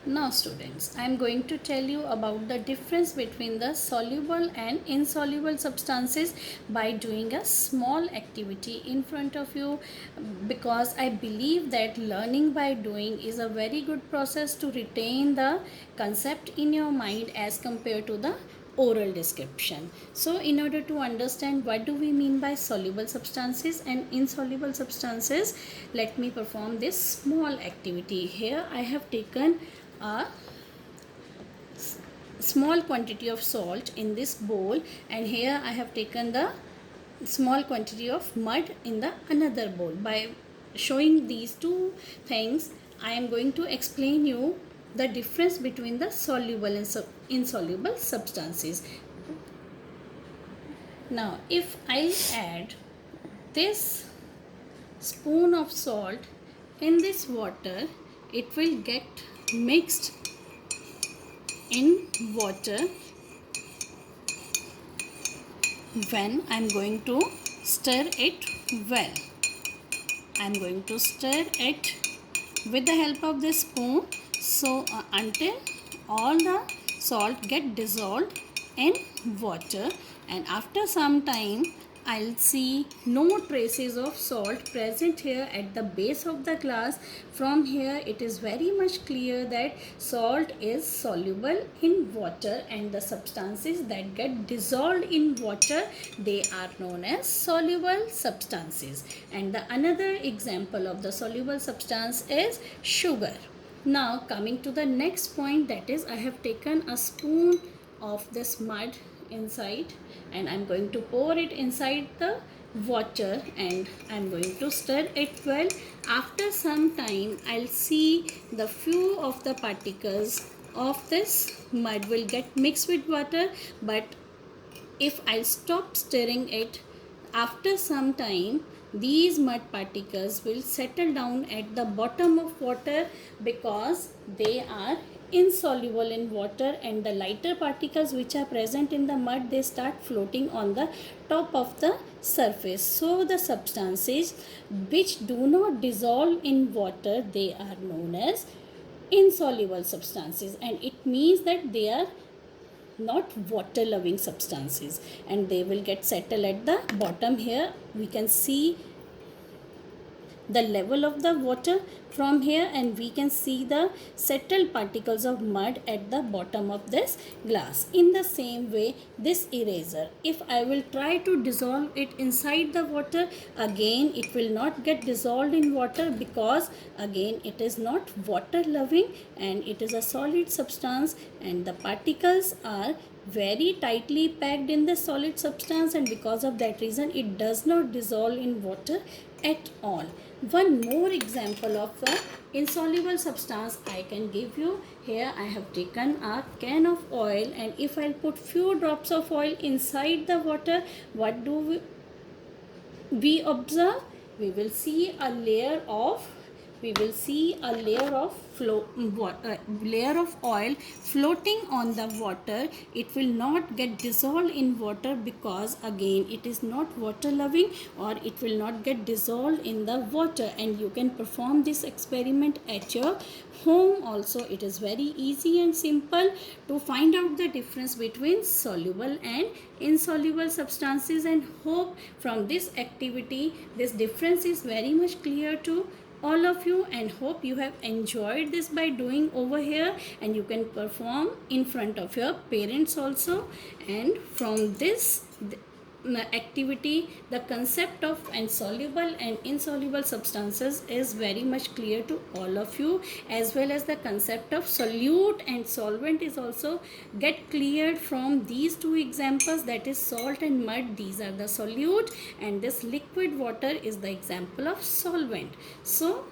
Now students, I am going to tell you about the difference between the soluble and insoluble substances by doing a small activity in front of you, because I believe that learning by doing is a very good process to retain the concept in your mind as compared to the oral description. So in order to understand what do we mean by soluble substances and insoluble substances, let me perform this small activity. Here I have taken a small quantity of salt in this bowl, and here I have taken the small quantity of mud in the another bowl. By showing these two things, I am going to explain you the difference between the soluble and insoluble substances. Now if I add this spoon of salt in this water, it will get mixed in water when I am going to stir it well. I am going to stir it with the help of this spoon, so until all the salt get dissolved in water, and after some time I'll see no traces of salt present here at the base of the glass. From here it is very much clear that salt is soluble in water, and the substances that get dissolved in water, they are known as soluble substances. And the another example of the soluble substance is sugar. Now coming to the next point, that is I have taken a spoon of this mud inside, and I'm going to pour it inside the water, and I'm going to stir it well. After some time I'll see the few of the particles of this mud will get mixed with water, but if I stop stirring it, after some time these mud particles will settle down at the bottom of water, because they are insoluble in water, and the lighter particles which are present in the mud, they start floating on the top of the surface. So the substances which do not dissolve in water, they are known as insoluble substances, and it means that they are not water loving substances, and they will get settled at the bottom. Here we can see the level of the water from here, and we can see the settled particles of mud at the bottom of this glass. In the same way, this eraser, if I will try to dissolve it inside the water, again it will not get dissolved in water, because again it is not water loving and it is a solid substance, and the particles are very tightly packed in the solid substance, and because of that reason it does not dissolve in water at all. One more example of a insoluble substance I can give you. Here I have taken a can of oil, and if I'll put few drops of oil inside the water, what do we observe? We will see a layer of layer of oil floating on the water. It will not get dissolved in water, because again it is not water loving, or it will not get dissolved in the water. And you can perform this experiment at your home also. It is very easy and simple to find out the difference between soluble and insoluble substances, and hope from this activity this difference is very much clear to all of you, and hope you have enjoyed this by doing over here, and you can perform in front of your parents also. And from this activity, the concept of insoluble and insoluble substances is very much clear to all of you, as well as the concept of solute and solvent is also get cleared from these two examples, that is salt and mud, these are the solute, and this liquid water is the example of solvent. So